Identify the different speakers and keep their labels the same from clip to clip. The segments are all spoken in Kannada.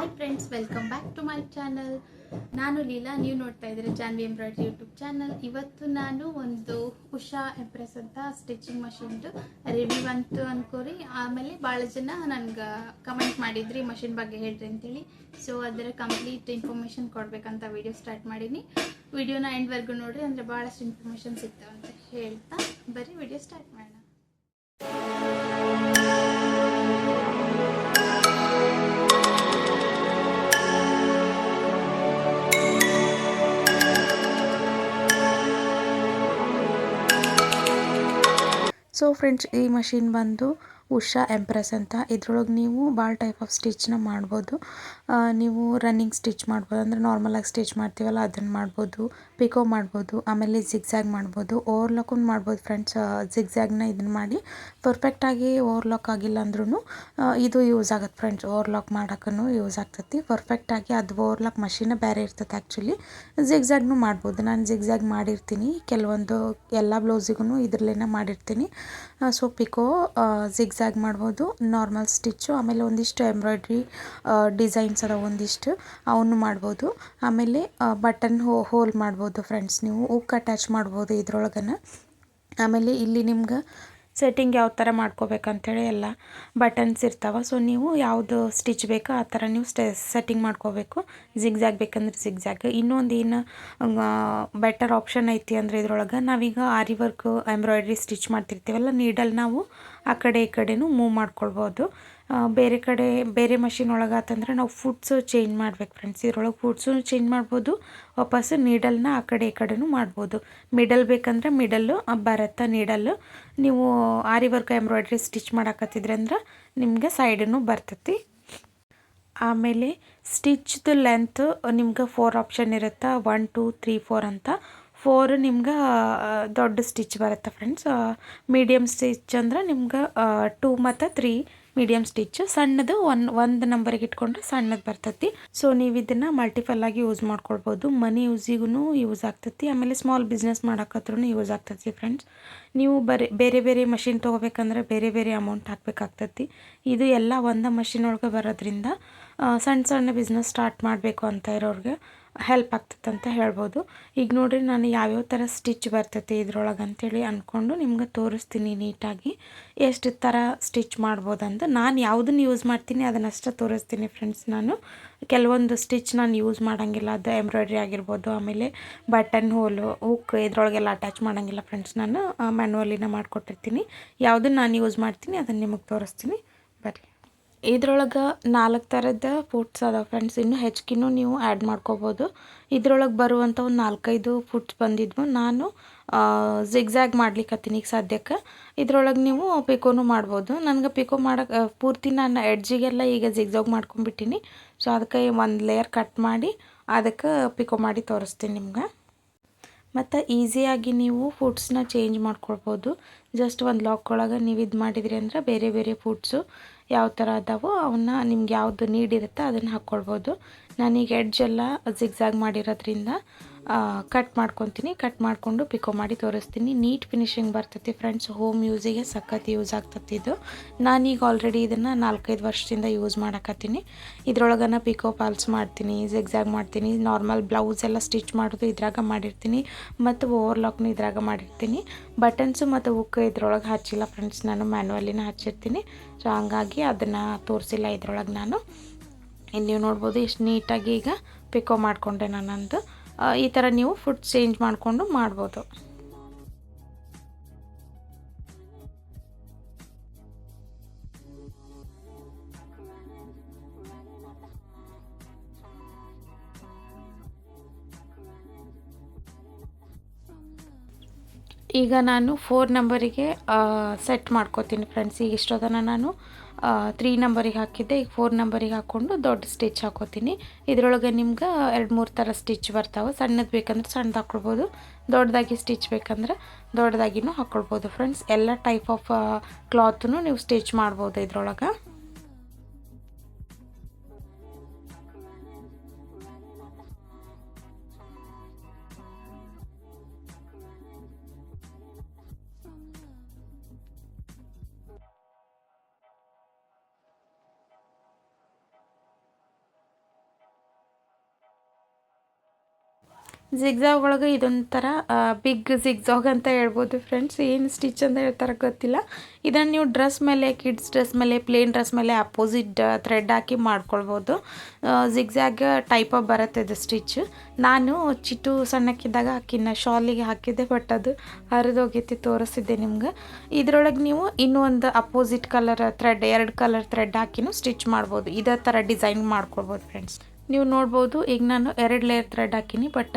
Speaker 1: Hi friends, welcome back to my channel. ನಾನು ಲೀಲಾ, ನೀವು ನೋಡ್ತಾ ಇದ್ದೀರಿ ಜಾನ್ವಿ ಎಂಬ್ರಾಯ್ಡ್ರಿ ಯೂಟ್ಯೂಬ್ ಚಾನಲ್. ಇವತ್ತು ನಾನು ಒಂದು ಉಷಾ ಎಂಪ್ರೆಸ್ ಅಂತ ಸ್ಟಿಚಿಂಗ್ ಮಷಿನ್ದು ರಿವ್ಯೂ ಅಂತು ಅನ್ಕೋರಿ. ಆಮೇಲೆ ಭಾಳ ಜನ ನನಗೆ ಕಮೆಂಟ್ ಮಾಡಿದ್ರಿ ಮಷಿನ್ ಬಗ್ಗೆ ಹೇಳ್ರಿ ಅಂತೇಳಿ. ಸೊ ಅದರ ಕಂಪ್ಲೀಟ್ ಇನ್ಫಾರ್ಮೇಷನ್ ಕೊಡಬೇಕಂತ ವಿಡಿಯೋ ಸ್ಟಾರ್ಟ್ ಮಾಡೀನಿ. ವಿಡಿಯೋನ ಎಂಡ್ವರೆಗೂ ನೋಡ್ರಿ, ಅಂದರೆ ಭಾಳಷ್ಟು ಇನ್ಫಾರ್ಮೇಷನ್ ಸಿಗ್ತಾವಂತ ಹೇಳ್ತಾ ಬರೀ ವಿಡಿಯೋ ಸ್ಟಾರ್ಟ್ ಮಾಡೋಣ.
Speaker 2: ಸೊ ಫ್ರೆಂಡ್ಸ್, ಈ ಮಷಿನ್ ಬಂದು ಉಷಾ ಎಂಪ್ರೆಸ್ ಅಂತ. ಇದ್ರೊಳಗೆ ನೀವು ಭಾಳ ಟೈಪ್ ಆಫ್ ಸ್ಟಿಚ್ನ ಮಾಡ್ಬೋದು. ನೀವು ರನ್ನಿಂಗ್ ಸ್ಟಿಚ್ ಮಾಡ್ಬೋದು, ಅಂದರೆ ನಾರ್ಮಲಾಗಿ ಸ್ಟಿಚ್ ಮಾಡ್ತೀವಲ್ಲ ಅದನ್ನು ಮಾಡ್ಬೋದು. ಪಿಕೋ ಮಾಡ್ಬೋದು, ಆಮೇಲೆ ಜಿಗ್ಜ್ಯಾಗ್ ಮಾಡ್ಬೋದು, ಓವರ್ಲಾಕು ಮಾಡ್ಬೋದು ಫ್ರೆಂಡ್ಸ್. ಜಿಗ್ಜ್ಯಾಗ್ನ ಇದನ್ನು ಮಾಡಿ ಪರ್ಫೆಕ್ಟಾಗಿ ಓವರ್ಲಾಕ್ ಆಗಿಲ್ಲ ಅಂದ್ರೂ ಇದು ಯೂಸ್ ಆಗುತ್ತೆ ಫ್ರೆಂಡ್ಸ್. ಓವರ್ಲಾಕ್ ಮಾಡೋಕ್ಕೂ ಯೂಸ್ ಆಗ್ತೈತಿ ಪರ್ಫೆಕ್ಟಾಗಿ. ಅದು ಓವರ್ಲಾಕ್ ಮಷಿನ್ ಬೇರೆ ಇರ್ತೈತೆ ಆ್ಯಕ್ಚುಲಿ. ಜಿಗ್ಜ್ಯಾಗ್ನು ಮಾಡ್ಬೋದು. ನಾನು ಜಿಗ್ಜ್ಯಾಗ್ ಮಾಡಿರ್ತೀನಿ ಕೆಲವೊಂದು, ಎಲ್ಲ ಬ್ಲೌಸಿಗೂ ಇದರಲ್ಲೇನೆ ಮಾಡಿರ್ತೀನಿ. ಸೊ ಪಿಕೋ, ಜಿಗ್ಜ್ಯಾಗ್ ಮಾಡ್ಬೋದು, ನಾರ್ಮಲ್ ಸ್ಟಿಚ್ಚು, ಆಮೇಲೆ ಒಂದಿಷ್ಟು ಎಂಬ್ರಾಯ್ಡ್ರಿ ಡಿಸೈನ್ಸ್ ಅದ ಒಂದಿಷ್ಟು ಅವನ್ನು ಮಾಡ್ಬೋದು. ಆಮೇಲೆ ಬಟನ್ ಹೋಲ್ ಮಾಡ್ಬೋದು ಫ್ರೆಂಡ್ಸ್. ನೀವು ಉಕ್ ಅಟ್ಯಾಚ್ ಮಾಡ್ಬೋದು ಇದ್ರೊಳಗನ. ಆಮೇಲೆ ಇಲ್ಲಿ ನಿಮ್ಗೆ ಸೆಟ್ಟಿಂಗ್ ಯಾವ ಥರ ಮಾಡ್ಕೋಬೇಕಂತೇಳಿ ಎಲ್ಲ ಬಟನ್ಸ್ ಇರ್ತಾವೆ. ಸೊ ನೀವು ಯಾವುದು ಸ್ಟಿಚ್ ಬೇಕೋ ಆ ಥರ ನೀವು ಸೆಟ್ಟಿಂಗ್ ಮಾಡ್ಕೋಬೇಕು. ಜಿಗ್ಜ್ಯಾಗ್ ಬೇಕಂದ್ರೆ ಜಿಗ್ಜ್ಯಾಗ್. ಇನ್ನೊಂದು ಏನು ಬೆಟರ್ ಆಪ್ಷನ್ ಐತಿ ಅಂದರೆ ಇದ್ರೊಳಗೆ ನಾವೀಗ ಆರಿ ವರ್ಕ್ ಎಂಬ್ರಾಯ್ಡ್ರಿ ಸ್ಟಿಚ್ ಮಾಡ್ತಿರ್ತೀವಲ್ಲ, ನೀಡಲ್ ನಾವು ಆ ಕಡೆ ಈ ಕಡೆನೂ ಮೂವ್ ಮಾಡ್ಕೊಳ್ಬೋದು. ಬೇರೆ ಕಡೆ ಬೇರೆ ಮಷಿನ್ ಒಳಗೆ ಆತಂದ್ರೆ ನಾವು ಫುಟ್ಸು ಚೇಂಜ್ ಮಾಡ್ಬೇಕು ಫ್ರೆಂಡ್ಸ್. ಇದ್ರೊಳಗೆ ಫುಟ್ಸು ಚೇಂಜ್ ಮಾಡ್ಬೋದು, ವಾಪಸ್ಸು ನೀಡಲ್ನ ಆ ಕಡೆ ಈ ಕಡೆನೂ ಮಾಡ್ಬೋದು. ಮಿಡಲ್ ಬೇಕಂದ್ರೆ ಮಿಡಲ್ಲು ಬರುತ್ತೆ ನೀಡಲ್ಲು. ನೀವು ಆರಿ ವರ್ಕ್ ಎಂಬ್ರಾಯ್ಡ್ರಿ ಸ್ಟಿಚ್ ಮಾಡಾಕತ್ತಿದ್ರಿ ಅಂದ್ರೆ ನಿಮಗೆ ಸೈಡನ್ನು ಬರ್ತೈತಿ. ಆಮೇಲೆ ಸ್ಟಿಚ್ದು ಲೆಂತ್ ನಿಮ್ಗೆ 4 ಆಪ್ಷನ್ ಇರುತ್ತೆ, 1 2 3 4 ಅಂತ. 4 ನಿಮ್ಗೆ ದೊಡ್ಡ ಸ್ಟಿಚ್ ಬರುತ್ತೆ ಫ್ರೆಂಡ್ಸ್. ಮೀಡಿಯಮ್ ಸ್ಟಿಚ್ ಅಂದ್ರೆ ನಿಮ್ಗೆ 2 ಮತ್ತು 3 ಮೀಡಿಯಮ್ ಸ್ಟಿಚ್. ಸಣ್ಣದು ಒಂದು ನಂಬರಿಗೆ ಇಟ್ಕೊಂಡ್ರೆ ಸಣ್ಣದು ಬರ್ತೈತಿ. ಸೊ ನೀವು ಇದನ್ನು ಮಲ್ಟಿಪಲ್ ಆಗಿ ಯೂಸ್ ಮಾಡ್ಕೊಳ್ಬೋದು. ಮನಿ ಯೂಸಿಗೂ ಯೂಸ್ ಆಗ್ತೈತಿ, ಆಮೇಲೆ ಸ್ಮಾಲ್ ಬಿಸ್ನೆಸ್ ಮಾಡೋಕತ್ರೂ ಯೂಸ್ ಆಗ್ತೈತಿ ಫ್ರೆಂಡ್ಸ್. ನೀವು ಬೇರೆ ಬೇರೆ ಮಷಿನ್ ತೊಗೋಬೇಕಂದ್ರೆ ಬೇರೆ ಬೇರೆ ಅಮೌಂಟ್ ಹಾಕ್ಬೇಕಾಗ್ತೈತಿ. ಇದು ಎಲ್ಲ ಒಂದು ಮಷಿನ್ ಒಳಗೆ ಬರೋದ್ರಿಂದ ಸಣ್ಣ ಸಣ್ಣ ಬಿಸ್ನೆಸ್ ಸ್ಟಾರ್ಟ್ ಮಾಡಬೇಕು ಅಂತ ಇರೋರಿಗೆ ಹೆಲ್ಪ್ ಆಗ್ತೈತೆ ಅಂತ ಹೇಳ್ಬೋದು. ಈಗ ನೋಡಿರಿ, ನಾನು ಯಾವ್ಯಾವ ಥರ ಸ್ಟಿಚ್ ಬರ್ತೈತಿ ಇದ್ರೊಳಗೆ ಅಂಥೇಳಿ ಅಂದ್ಕೊಂಡು ನಿಮ್ಗೆ ತೋರಿಸ್ತೀನಿ ನೀಟಾಗಿ ಎಷ್ಟು ಥರ ಸ್ಟಿಚ್ ಮಾಡ್ಬೋದಂತ. ನಾನು ಯಾವುದನ್ನು ಯೂಸ್ ಮಾಡ್ತೀನಿ ಅದನ್ನಷ್ಟೇ ತೋರಿಸ್ತೀನಿ ಫ್ರೆಂಡ್ಸ್. ನಾನು ಕೆಲವೊಂದು ಸ್ಟಿಚ್ ನಾನು ಯೂಸ್ ಮಾಡೋಂಗಿಲ್ಲ, ಅದು ಎಂಬ್ರಾಯ್ಡ್ರಿ ಆಗಿರ್ಬೋದು, ಆಮೇಲೆ ಬಟನ್ ಹೋಲು ಹುಕ್ ಇದ್ರೊಳಗೆಲ್ಲ ಅಟ್ಯಾಚ್ ಮಾಡೋಂಗಿಲ್ಲ ಫ್ರೆಂಡ್ಸ್. ನಾನು ಮ್ಯಾನ್ಯುವಲಿನ ಮಾಡಿಕೊಟ್ಟಿರ್ತೀನಿ. ಯಾವುದನ್ನು ನಾನು ಯೂಸ್ ಮಾಡ್ತೀನಿ ಅದನ್ನು ನಿಮಗೆ ತೋರಿಸ್ತೀನಿ ಬರ್ರಿ. ಇದ್ರೊಳಗೆ 4 ಥರದ ಫುಟ್ಸ್ ಅದಾವೆ ಫ್ರೆಂಡ್ಸ್. ಇನ್ನೂ ಹೆಚ್ಚಿಗೆನೂ ನೀವು ಆ್ಯಡ್ ಮಾಡ್ಕೋಬೋದು. ಇದ್ರೊಳಗೆ ಬರುವಂಥ ಒಂದು 4-5 ಫುಟ್ಸ್ ಬಂದಿದ್ವು. ನಾನು ಜಿಗ್ಜ್ಯಾಗ್ ಮಾಡ್ಲಿಕ್ಕತ್ತೀನಿ ಈಗ ಸದ್ಯಕ್ಕೆ. ಇದ್ರೊಳಗೆ ನೀವು ಪಿಕೋನು ಮಾಡ್ಬೋದು. ನನಗೆ ಪಿಕೋ ಮಾಡೋಕ್ಕೆ ಪೂರ್ತಿ ನಾನು ಎಡ್ಜಿಗೆಲ್ಲ ಈಗ ಜಿಗ್ಜ್ಯಾಗ್ ಮಾಡ್ಕೊಂಡ್ಬಿಟ್ಟಿನಿ. ಸೊ ಅದಕ್ಕೆ ಒಂದು ಲೇಯರ್ ಕಟ್ ಮಾಡಿ ಅದಕ್ಕೆ ಪಿಕೋ ಮಾಡಿ ತೋರಿಸ್ತೀನಿ ನಿಮ್ಗೆ. ಮತ್ತು ಈಸಿಯಾಗಿ ನೀವು ಫುಟ್ಸ್ನ ಚೇಂಜ್ ಮಾಡ್ಕೊಳ್ಬೋದು. ಜಸ್ಟ್ ಒಂದು ಲಾಕ್ ಒಳಗೆ ನೀವು ಇದು ಮಾಡಿದ್ರಿ ಅಂದ್ರೆ ಬೇರೆ ಬೇರೆ ಫುಟ್ಸು ಯಾವ ಥರ ಅದಾವೋ ಅವನ್ನ ನಿಮ್ಗೆ ಯಾವುದು ನೀಡ್ ಇರುತ್ತೆ ಅದನ್ನು ಹಾಕ್ಕೊಳ್ಬೋದು. ನಾನೀಗ ಎಡ್ಜೆಲ್ಲ ಜಿಗ್ಜ್ಯಾಗ್ ಮಾಡಿರೋದ್ರಿಂದ ಕಟ್ ಮಾಡ್ಕೊತೀನಿ. ಕಟ್ ಮಾಡಿಕೊಂಡು ಪಿಕೋ ಮಾಡಿ ತೋರಿಸ್ತೀನಿ. ನೀಟ್ ಫಿನಿಶಿಂಗ್ ಬರ್ತೈತಿ ಫ್ರೆಂಡ್ಸ್. ಹೋಮ್ ಯೂಸಿಗೆ ಸಖತ್ ಯೂಸ್ ಆಗ್ತೈತಿ ಇದು. ನಾನೀಗ ಆಲ್ರೆಡಿ ಇದನ್ನು 4-5 ವರ್ಷದಿಂದ ಯೂಸ್ ಮಾಡಕತ್ತೀನಿ. ಇದ್ರೊಳಗನ ಪಿಕೋ ಪಾಲ್ಸ್ ಮಾಡ್ತೀನಿ, ಜಿಗ್ಜ್ಯಾಗ್ ಮಾಡ್ತೀನಿ, ನಾರ್ಮಲ್ ಬ್ಲೌಸ್ ಎಲ್ಲ ಸ್ಟಿಚ್ ಮಾಡೋದು ಇದ್ರಾಗ ಮಾಡಿರ್ತೀನಿ, ಮತ್ತು ಓವರ್ಲಾಕ್ನು ಇದ್ರಾಗ ಮಾಡಿರ್ತೀನಿ. ಬಟನ್ಸು ಮತ್ತು ಹುಕ್ ಇದ್ರೊಳಗೆ ಹಚ್ಚಿಲ್ಲ ಫ್ರೆಂಡ್ಸ್, ನಾನು ಮ್ಯಾನ್ಯುವಲಿನ ಹಚ್ಚಿರ್ತೀನಿ. ಸೊ ಹಂಗಾಗಿ ಅದನ್ನು ತೋರಿಸಿಲ್ಲ ಇದ್ರೊಳಗೆ ನಾನು. ಇಲ್ಲಿ ನೀವು ನೋಡ್ಬೋದು ಎಷ್ಟು ನೀಟಾಗಿ ಈಗ ಪಿಕೋ ಮಾಡಿಕೊಂಡೆ ನಾನಂದು. ಈ ಥರ ನೀವು ಫುಡ್ ಚೇಂಜ್ ಮಾಡಿಕೊಂಡು ಮಾಡ್ಬೋದು. ಈಗ ನಾನು 4 ನಂಬರಿಗೆ ಸೆಟ್ ಮಾಡ್ಕೋತೀನಿ ಫ್ರೆಂಡ್ಸ್. ಈಗ ಇಷ್ಟೊತ್ತನ ನಾನು 3 ನಂಬರಿಗೆ ಹಾಕಿದ್ದೆ, ಈಗ 4 ನಂಬರಿಗೆ ಹಾಕ್ಕೊಂಡು ದೊಡ್ಡ ಸ್ಟಿಚ್ ಹಾಕೋತೀನಿ. ಇದರೊಳಗೆ ನಿಮ್ಗೆ 2-3 ಥರ ಸ್ಟಿಚ್ ಬರ್ತಾವೆ. ಸಣ್ಣದು ಬೇಕಂದ್ರೆ ಸಣ್ಣದು ಹಾಕ್ಕೊಳ್ಬೋದು, ದೊಡ್ಡದಾಗಿ ಸ್ಟಿಚ್ ಬೇಕಂದ್ರೆ ದೊಡ್ಡದಾಗಿನೂ ಹಾಕ್ಕೊಳ್ಬೋದು ಫ್ರೆಂಡ್ಸ್. ಎಲ್ಲ ಟೈಪ್ ಆಫ್ ಕ್ಲಾತ್ನು ನೀವು ಸ್ಟಿಚ್ ಮಾಡ್ಬೋದು ಇದ್ರೊಳಗೆ. ಜಿಗ್ಜಾಗ್ ಒಳಗೆ ಇದೊಂಥರ ಬಿಗ್ ಜಿಗ್ಜಾಗ್ ಅಂತ ಹೇಳ್ಬೋದು ಫ್ರೆಂಡ್ಸ್. ಏನು ಸ್ಟಿಚ್ ಅಂತ ಹೇಳ್ತಾರೆ ಗೊತ್ತಿಲ್ಲ. ಇದನ್ನು ನೀವು ಡ್ರೆಸ್ ಮೇಲೆ, ಕಿಡ್ಸ್ ಡ್ರೆಸ್ ಮೇಲೆ, ಪ್ಲೇನ್ ಡ್ರೆಸ್ ಮೇಲೆ ಅಪೋಸಿಟ್ ಥ್ರೆಡ್ ಹಾಕಿ ಮಾಡ್ಕೊಳ್ಬೋದು. ಜಿಗ್ಜಾಗ್ ಟೈಪ್ ಆಫ್ ಬರುತ್ತೆ ಇದು ಸ್ಟಿಚ್. ನಾನು ಚಿಟ್ಟು ಸಣ್ಣಕ್ಕಿದ್ದಾಗ ಹಾಕಿನ ಶಾಲಿಗೆ ಹಾಕಿದ್ದೆ, ಬಟ್ ಅದು ಹರಿದೋಗೈತಿ, ತೋರಿಸಿದ್ದೆ ನಿಮ್ಗೆ. ಇದರೊಳಗೆ ನೀವು ಇನ್ನೂ ಒಂದು opposite colour thread, 2 colour thread ಹಾಕಿನೂ ಸ್ಟಿಚ್ ಮಾಡ್ಬೋದು. ಇದೇ ಥರ ಡಿಸೈನ್ ಮಾಡ್ಕೊಳ್ಬೋದು ಫ್ರೆಂಡ್ಸ್. ನೀವು ನೋಡ್ಬೋದು, ಈಗ ನಾನು 2 ಲೇಯರ್ ಥ್ರೆಡ್ ಹಾಕೀನಿ, ಬಟ್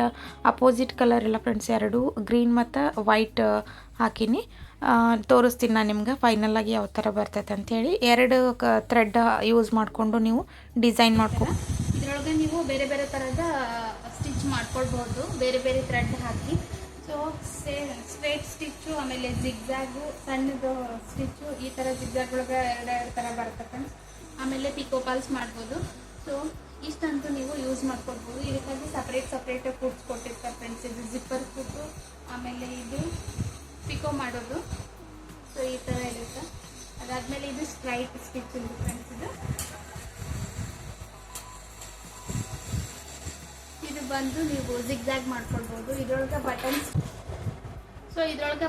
Speaker 2: ಅಪೋಸಿಟ್ ಕಲರ್ ಇಲ್ಲ ಫ್ರೆಂಡ್ಸ್, 2 ಗ್ರೀನ್ ಮತ್ತು ವೈಟ್ ಹಾಕೀನಿ. ತೋರಿಸ್ತೀನಿ ನಾನು ನಿಮ್ಗೆ ಫೈನಲಾಗಿ ಯಾವ ಥರ ಬರ್ತೈತೆ ಅಂಥೇಳಿ. 2 ಥ್ರೆಡ್ ಯೂಸ್ ಮಾಡಿಕೊಂಡು ನೀವು ಡಿಸೈನ್ ಮಾಡ್ಕೊ.
Speaker 1: ಇದರೊಳಗೆ ನೀವು ಬೇರೆ ಬೇರೆ ಥರದ ಸ್ಟಿಚ್ ಮಾಡ್ಕೊಳ್ಬೋದು, ಬೇರೆ ಬೇರೆ ಥ್ರೆಡ್ ಹಾಕಿ. ಸೊ ಸ್ಟ್ರೇಟ್ ಸ್ಟಿಚ್ಚು, ಆಮೇಲೆ ಜಿಗ್ಜಾಗು, ಸಣ್ಣದು ಸ್ಟಿಚ್ಚು, ಈ ಥರ ಜಿಗ್ಜಾಗ್ ಒಳಗೆ 2 ಥರ ಬರುತ್ತೆ ಫ್ರೆಂಡ್ಸ್. ಆಮೇಲೆ ಪಿಕೋ ಪಾಲ್ಸ್ ಮಾಡ್ಬೋದು. ಸೊ ಇಷ್ಟಂತೂ ನೀವು ಯೂಸ್ ಮಾಡ್ಕೊಳ್ಬೋದು. ಇದಕ್ಕಾಗಿ ಸಪ್ರೇಟ್ ಫುಡ್ಸ್ ಕೊಟ್ಟಿರ್ತಾರೆ ಫ್ರೆಂಡ್ಸ್. ಇದು ಜಿಪ್ಪರ್ ಫುಡ್ಡು, ಆಮೇಲೆ ಇದು ಪಿಕೋ ಮಾಡೋದು. ಸೊ ಈ ಥರ ಇರುತ್ತೆ. ಅದಾದಮೇಲೆ ಇದು ಸ್ಟ್ರೈಟ್ ಸ್ಟಿಚ್ ಇದೆ ಫ್ರೆಂಡ್ಸ್. ಇದು ಬಂದು ನೀವು ಜಿಗ್ಜಾಗ್ ಮಾಡ್ಕೊಳ್ಬೋದು. ಇದರೊಳಗೆ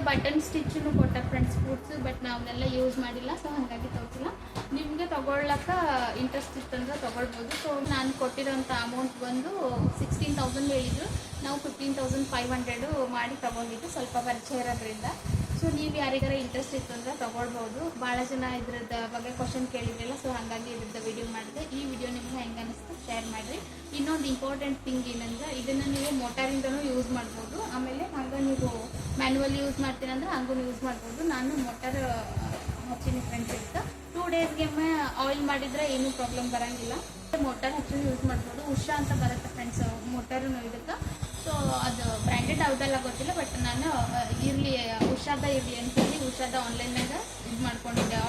Speaker 1: ಬಟನ್ ಸ್ಟಿಚ್ಚನ್ನು ಕೊಟ್ಟ ಫ್ರೆಂಡ್ಸ್ ಫುಡ್ಸ್, ಬಟ್ ನಾವನ್ನೆಲ್ಲ ಯೂಸ್ ಮಾಡಿಲ್ಲ, ಸೊ ಹಾಗಾಗಿ ತೋರಿಸಿಲ್ಲ. ನಿಮಗೆ ತೊಗೊಳ್ಳೋಕೆ ಇಂಟ್ರೆಸ್ಟ್ ಇತ್ತಂದ್ರೆ ತೊಗೊಳ್ಬೋದು. ಸೊ ನಾನು ಕೊಟ್ಟಿರೋಂಥ ಅಮೌಂಟ್ ಬಂದು 16,000 ಹೇಳಿದ್ರು. ನಾವು 15,500 ಮಾಡಿ ತೊಗೊಂಡಿದ್ದು, ಸ್ವಲ್ಪ ಪರಿಚಯ ಇರೋದ್ರಿಂದ. ಸೊ ನೀವು ಯಾರಿಗಾರ ಇಂಟ್ರೆಸ್ಟ್ ಇತ್ತು ಅಂದರೆ ತೊಗೊಳ್ಬೋದು. ಭಾಳ ಜನ ಇದ್ರದ್ದು ಬಗ್ಗೆ ಕ್ವಶನ್ ಕೇಳಿದ್ರಲ್ಲ, ಸೊ ಹಾಗಾಗಿ ಇದ್ರದ್ದು ವಿಡಿಯೋ ಮಾಡಿದೆ. ಈ ವಿಡಿಯೋ ನಿಮ್ಗೆ ಹೆಂಗೆ ಅನ್ನಿಸ್ತು ಶೇರ್ ಮಾಡಿರಿ. ಇನ್ನೊಂದು ಇಂಪಾರ್ಟೆಂಟ್ ಥಿಂಗ್ ಏನಂದ್ರೆ, ಇದನ್ನು ನೀವು ಮೋಟಾರಿಂದನೂ ಯೂಸ್ ಮಾಡ್ಬೋದು. ಆಮೇಲೆ ಹಂಗೆ ನೀವು ಮ್ಯಾನ್ಯುವಲ್ ಯೂಸ್ ಮಾಡ್ತೀನಂದ್ರೆ ಹಂಗೂ ಯೂಸ್ ಮಾಡ್ಬೋದು. ನಾನು ಮೋಟಾರ್ ಹಚ್ಚಿನಿ ಫ್ರೆಂಡ್ಸ್. ಇತ್ತು 2 ಡೇಸ್ಗೆ ಆಯಿಲ್ ಮಾಡಿದರೆ ಏನೂ ಪ್ರಾಬ್ಲಮ್ ಬರೋಂಗಿಲ್ಲ. ಮೋಟಾರ್ ಹಚ್ಚಿ ಯೂಸ್ ಮಾಡ್ಬೋದು. ಉಷಾ ಅಂತ ಬರುತ್ತೆ ಫ್ರೆಂಡ್ಸ್ ಮೋಟಾರು ಇದಕ್ಕೆ. ಸೊ ಅದು ಬ್ರ್ಯಾಂಡೆಡ್ ಯಾವುದೆಲ್ಲ ಗೊತ್ತಿಲ್ಲ, ಬಟ್ ನಾನು ಉಷಾದ ಇರಲಿ ಅಂತೇಳಿ ಉಷಾದ ಆನ್ಲೈನಾಗ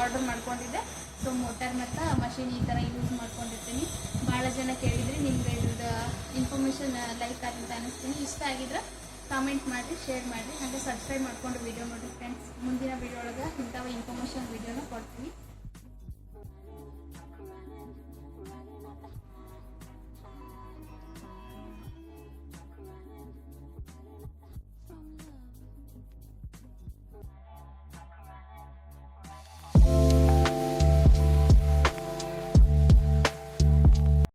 Speaker 1: ಆರ್ಡರ್ ಮಾಡ್ಕೊಂಡಿದ್ದೆ. ಸೊ ಮೋಟಾರ್ ಮತ್ತು ಮಷಿನ್ ಈ ಥರ ಯೂಸ್ ಮಾಡ್ಕೊಂಡಿರ್ತೀನಿ. ಭಾಳ ಜನ ಕೇಳಿದ್ರಿ, ನಿಮ್ಗೆ ಇದ್ರದ್ದು ಇನ್ಫಾರ್ಮೇಷನ್ ಲೈಕ್ ಅಂತ ಅನ್ನಿಸ್ತೀನಿ. ಇಷ್ಟ ಆಗಿದ್ರೆ ಕಾಮೆಂಟ್ ಮಾಡಿ, ಶೇರ್ ಮಾಡಿ, ಹಾಗೆ ಸಬ್ಸ್ಕ್ರೈಬ್ ಮಾಡಿಕೊಂಡು ವಿಡಿಯೋ ನೋಡಿ ಫ್ರೆಂಡ್ಸ್. ಮುಂದಿನ ವಿಡಿಯೋ ಒಳಗೆ ಇಂಥವು ಇನ್ಫಾರ್ಮೇಷನ್ ವಿಡಿಯೋನ ಕೊಡ್ತೀನಿ.